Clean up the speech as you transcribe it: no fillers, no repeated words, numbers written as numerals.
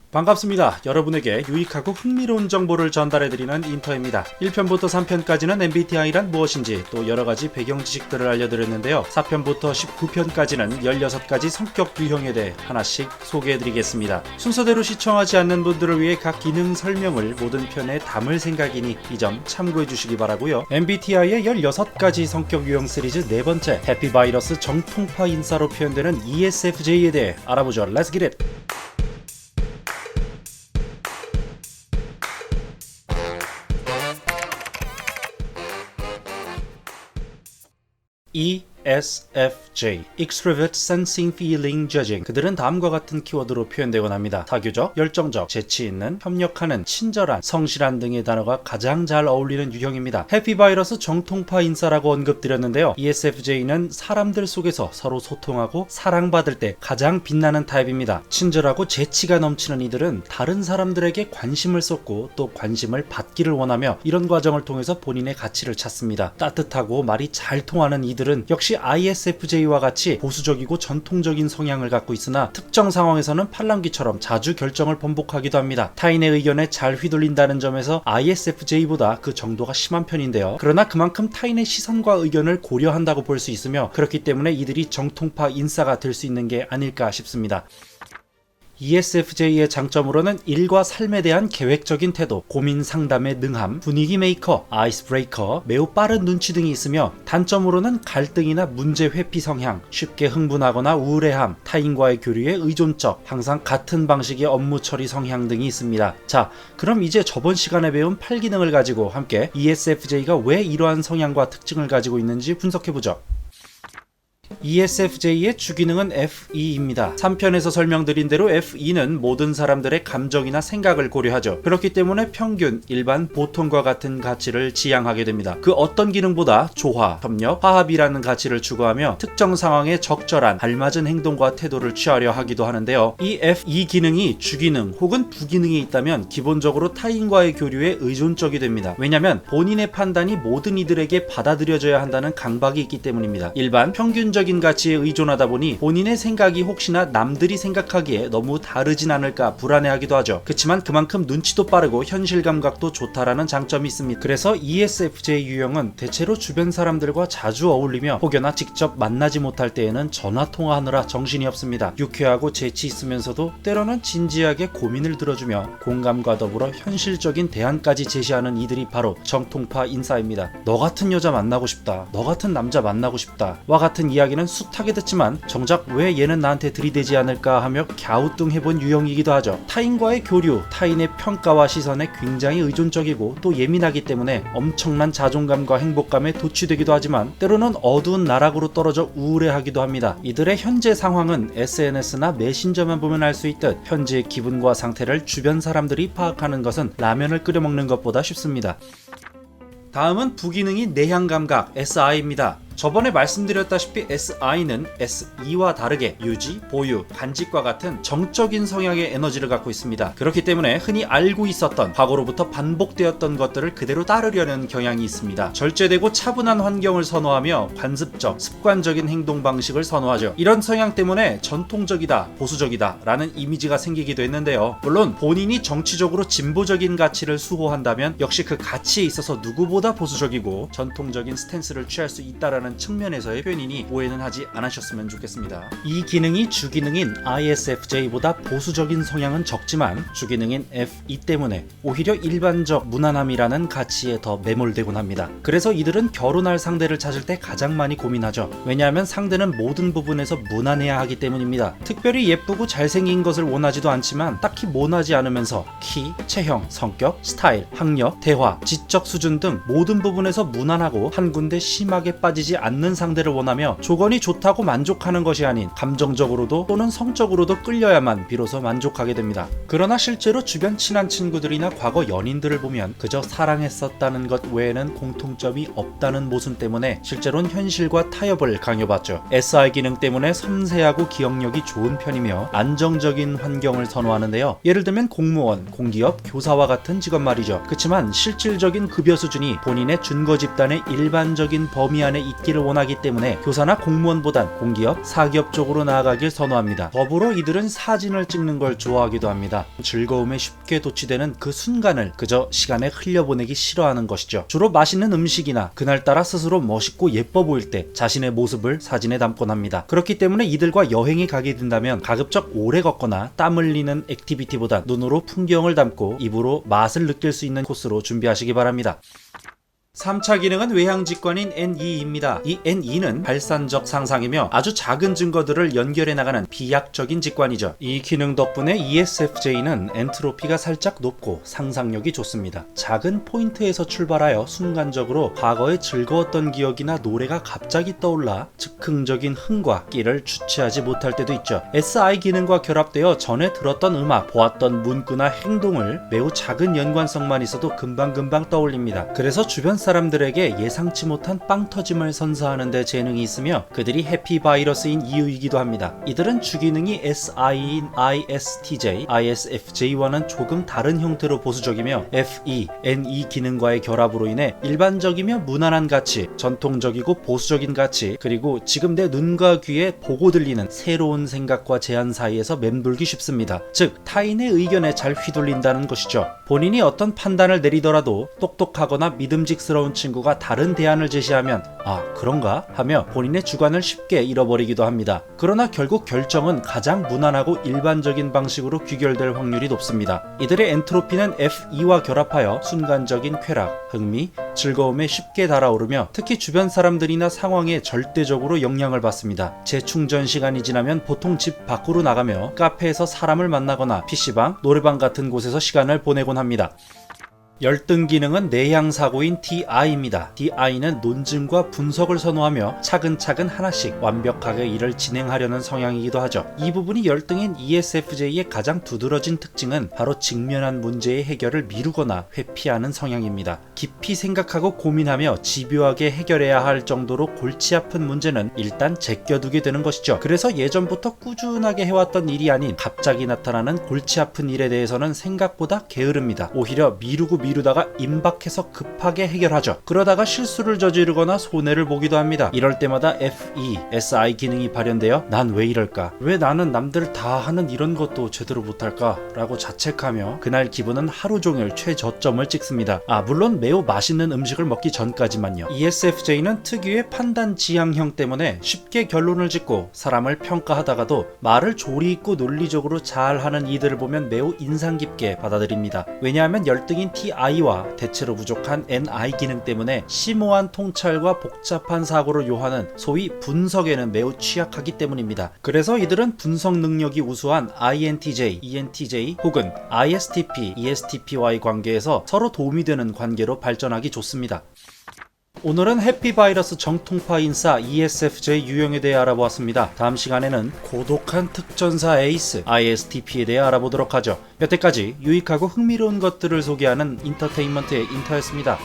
반갑습니다. 여러분에게 유익하고 흥미로운 정보를 전달해드리는 인터입니다. 1편부터 3편까지는 MBTI란 무엇인지 또 여러가지 배경 지식들을 알려드렸는데요. 4편부터 19편까지는 16가지 성격 유형에 대해 하나씩 소개해드리겠습니다. 순서대로 시청하지 않는 분들을 위해 각 기능 설명을 모든 편에 담을 생각이니 이 점 참고해주시기 바라고요. MBTI의 16가지 성격 유형 시리즈 네 번째 해피바이러스 정통파 인싸로 표현되는 ESFJ에 대해 알아보죠. Let's get it! ESFJ, Extrovert Sensing Feeling Judging. 그들은 다음과 같은 키워드로 표현되곤 합니다. 사교적, 열정적, 재치있는, 협력하는, 친절한, 성실한 등의 단어가 가장 잘 어울리는 유형입니다. 해피바이러스 정통파 인싸라고 언급드렸는데요. ESFJ는 사람들 속에서 서로 소통하고 사랑받을 때 가장 빛나는 타입입니다. 친절하고 재치가 넘치는 이들은 다른 사람들에게 관심을 쏟고 또 관심을 받기를 원하며 이런 과정을 통해서 본인의 가치를 찾습니다. 따뜻하고 말이 잘 통하는 이들은 역시 ISFJ와 같이 보수적이고 전통적인 성향을 갖고 있으나 특정 상황에서는 팔랑귀처럼 자주 결정을 번복하기도 합니다. 타인의 의견에 잘 휘둘린다는 점에서 ISFJ보다 그 정도가 심한 편인데요. 그러나 그만큼 타인의 시선과 의견을 고려한다고 볼 수 있으며 그렇기 때문에 이들이 정통파 인싸가 될 수 있는 게 아닐까 싶습니다. ESFJ의 장점으로는 일과 삶에 대한 계획적인 태도, 고민 상담에 능함, 분위기 메이커, 아이스 브레이커, 매우 빠른 눈치 등이 있으며 단점으로는 갈등이나 문제 회피 성향, 쉽게 흥분하거나 우울해함, 타인과의 교류에 의존적, 항상 같은 방식의 업무 처리 성향 등이 있습니다. 자, 그럼 이제 저번 시간에 배운 8기능을 가지고 함께 ESFJ가 왜 이러한 성향과 특징을 가지고 있는지 분석해보죠. ESFJ의 주기능은 FE입니다. 3편에서 설명드린 대로 FE는 모든 사람들의 감정이나 생각을 고려하죠. 그렇기 때문에 평균, 일반, 보통과 같은 가치를 지향하게 됩니다. 그 어떤 기능보다 조화, 협력, 화합이라는 가치를 추구하며 특정 상황에 적절한, 알맞은 행동과 태도를 취하려 하기도 하는데요. 이 FE 기능이 주기능 혹은 부기능이 있다면 기본적으로 타인과의 교류에 의존적이 됩니다. 왜냐하면 본인의 판단이 모든 이들에게 받아들여져야 한다는 강박이 있기 때문입니다. 일반, 평균적인 가치에 의존하다 보니 본인의 생각이 혹시나 남들이 생각하기에 너무 다르진 않을까 불안해하기도 하죠. 그렇지만 그만큼 눈치도 빠르고 현실 감각도 좋다라는 장점이 있습니다. 그래서 ESFJ 유형은 대체로 주변 사람들과 자주 어울리며 혹여나 직접 만나지 못할 때에는 전화 통화하느라 정신이 없습니다. 유쾌하고 재치 있으면서도 때로는 진지하게 고민을 들어주며 공감과 더불어 현실적인 대안까지 제시하는 이들이 바로 정통파 인싸입니다. 너 같은 여자 만나고 싶다, 너 같은 남자 만나고 싶다 와 같은 이야기는 숱하게 듣지만 정작 왜 얘는 나한테 들이대지 않을까 하며 갸우뚱해본 유형이기도 하죠. 타인과의 교류, 타인의 평가와 시선에 굉장히 의존적이고 또 예민하기 때문에 엄청난 자존감과 행복감에 도취되기도 하지만 때로는 어두운 나락으로 떨어져 우울해하기도 합니다. 이들의 현재 상황은 SNS나 메신저만 보면 알 수 있듯 현재의 기분과 상태를 주변 사람들이 파악하는 것은 라면을 끓여 먹는 것보다 쉽습니다. 다음은 부기능이 내향감각 SI입니다. 저번에 말씀드렸다시피 SI는 SE와 다르게 유지, 보유, 간직과 같은 정적인 성향의 에너지를 갖고 있습니다. 그렇기 때문에 흔히 알고 있었던 과거로부터 반복되었던 것들을 그대로 따르려는 경향이 있습니다. 절제되고 차분한 환경을 선호하며 관습적, 습관적인 행동 방식을 선호하죠. 이런 성향 때문에 전통적이다, 보수적이다 라는 이미지가 생기기도 했는데요. 물론 본인이 정치적으로 진보적인 가치를 수호한다면 역시 그 가치에 있어서 누구보다 보수적이고 전통적인 스탠스를 취할 수 있다라는 측면에서의 표현이니 오해는 하지 않으셨으면 좋겠습니다. 이 기능이 주기능인 ISFJ보다 보수적인 성향은 적지만 주기능인 FE 때문에 오히려 일반적 무난함이라는 가치에 더 매몰되곤 합니다. 그래서 이들은 결혼할 상대를 찾을 때 가장 많이 고민하죠. 왜냐하면 상대는 모든 부분에서 무난해야 하기 때문입니다. 특별히 예쁘고 잘생긴 것을 원하지도 않지만 딱히 모나지 않으면서 키, 체형, 성격, 스타일, 학력, 대화, 지적 수준 등 모든 부분에서 무난하고 한 군데 심하게 빠지지 않는 상대를 원하며 조건이 좋다고 만족하는 것이 아닌 감정적으로도 또는 성적으로도 끌려야만 비로소 만족하게 됩니다. 그러나 실제로 주변 친한 친구들이나 과거 연인들을 보면 그저 사랑했었다는 것 외에는 공통점이 없다는 모순 때문에 실제로는 현실과 타협을 강요받죠. SI 기능 때문에 섬세하고 기억력이 좋은 편이며 안정적인 환경을 선호하는데요. 예를 들면 공무원, 공기업, 교사와 같은 직업 말이죠. 그렇지만 실질적인 급여 수준이 본인의 준거 집단의 일반적인 범위 안에 있기 있기를 원하기 때문에 교사나 공무원보단 공기업, 사기업 쪽으로 나아가길 선호합니다. 더불어 이들은 사진을 찍는 걸 좋아하기도 합니다. 즐거움에 쉽게 도취되는 그 순간을 그저 시간에 흘려보내기 싫어하는 것이죠. 주로 맛있는 음식이나 그날따라 스스로 멋있고 예뻐 보일 때 자신의 모습을 사진에 담곤 합니다. 그렇기 때문에 이들과 여행에 가게 된다면 가급적 오래 걷거나 땀 흘리는 액티비티보다 눈으로 풍경을 담고 입으로 맛을 느낄 수 있는 코스로 준비하시기 바랍니다. 3차 기능은 외향직관인 N2입니다. 이 N2는 발산적 상상이며 아주 작은 증거들을 연결해 나가는 비약적인 직관이죠. 이 기능 덕분에 ESFJ는 엔트로피가 살짝 높고 상상력이 좋습니다. 작은 포인트에서 출발하여 순간적으로 과거에 즐거웠던 기억이나 노래가 갑자기 떠올라 즉흥적인 흥과 끼를 주체하지 못할 때도 있죠. SI 기능과 결합되어 전에 들었던 음악, 보았던 문구나 행동을 매우 작은 연관성만 있어도 금방금방 떠올립니다. 그래서 주변 사람들에게 예상치 못한 빵 터짐을 선사하는 데 재능이 있으며 그들이 해피 바이러스인 이유이기도 합니다. 이들은 주기능이 SI인 ISTJ, ISFJ와는 조금 다른 형태로 보수적이며 FE, NE 기능과의 결합으로 인해 일반적이며 무난한 가치, 전통적이고 보수적인 가치, 그리고 지금 내 눈과 귀에 보고 들리는 새로운 생각과 제안 사이에서 맴돌기 쉽습니다. 즉, 타인의 의견에 잘 휘둘린다는 것이죠. 본인이 어떤 판단을 내리더라도 똑똑하거나 믿음직스러운 친구가 다른 대안을 제시하면 아, 그런가? 하며 본인의 주관을 쉽게 잃어버리기도 합니다. 그러나 결국 결정은 가장 무난하고 일반적인 방식으로 귀결될 확률이 높습니다. 이들의 엔트로피는 F2와 결합하여 순간적인 쾌락, 흥미, 즐거움에 쉽게 달아오르며 특히 주변 사람들이나 상황에 절대적으로 영향을 받습니다. 재충전 시간이 지나면 보통 집 밖으로 나가며 카페에서 사람을 만나거나 PC방, 노래방 같은 곳에서 시간을 보내곤 합니다. 열등 기능은 내향사고인 DI입니다. DI는 논증과 분석을 선호하며 차근차근 하나씩 완벽하게 일을 진행하려는 성향이기도 하죠. 이 부분이 열등인 ESFJ의 가장 두드러진 특징은 바로 직면한 문제의 해결을 미루거나 회피하는 성향입니다. 깊이 생각하고 고민하며 집요하게 해결해야 할 정도로 골치 아픈 문제는 일단 제껴두게 되는 것이죠. 그래서 예전부터 꾸준하게 해왔던 일이 아닌 갑자기 나타나는 골치 아픈 일에 대해서는 생각보다 게으릅니다. 오히려 미루다가 임박해서 급하게 해결하죠. 그러다가 실수를 저지르거나 손해를 보기도 합니다. 이럴 때마다 FE, SI 기능이 발현되어 난 왜 이럴까? 왜 나는 남들 다 하는 이런 것도 제대로 못할까? 라고 자책하며 그날 기분은 하루 종일 최저점을 찍습니다. 물론 매우 맛있는 음식을 먹기 전까지만요. ESFJ는 특유의 판단 지향형 때문에 쉽게 결론을 짓고 사람을 평가하다가도 말을 조리 있고 논리적으로 잘하는 이들을 보면 매우 인상 깊게 받아들입니다. 왜냐하면 열등인 TI와 대체로 부족한 NI 기능 때문에 심오한 통찰과 복잡한 사고를 요하는 소위 분석에는 매우 취약하기 때문입니다. 그래서 이들은 분석 능력이 우수한 INTJ, ENTJ 혹은 ISTP, ESTP와의 관계에서 서로 도움이 되는 관계로 발전하기 좋습니다. 오늘은 해피바이러스 정통파 인싸 ESFJ 유형에 대해 알아보았습니다. 다음 시간에는 고독한 특전사 에이스 ISTP에 대해 알아보도록 하죠. 여태까지 유익하고 흥미로운 것들을 소개하는 인터테인먼트의 인터였습니다.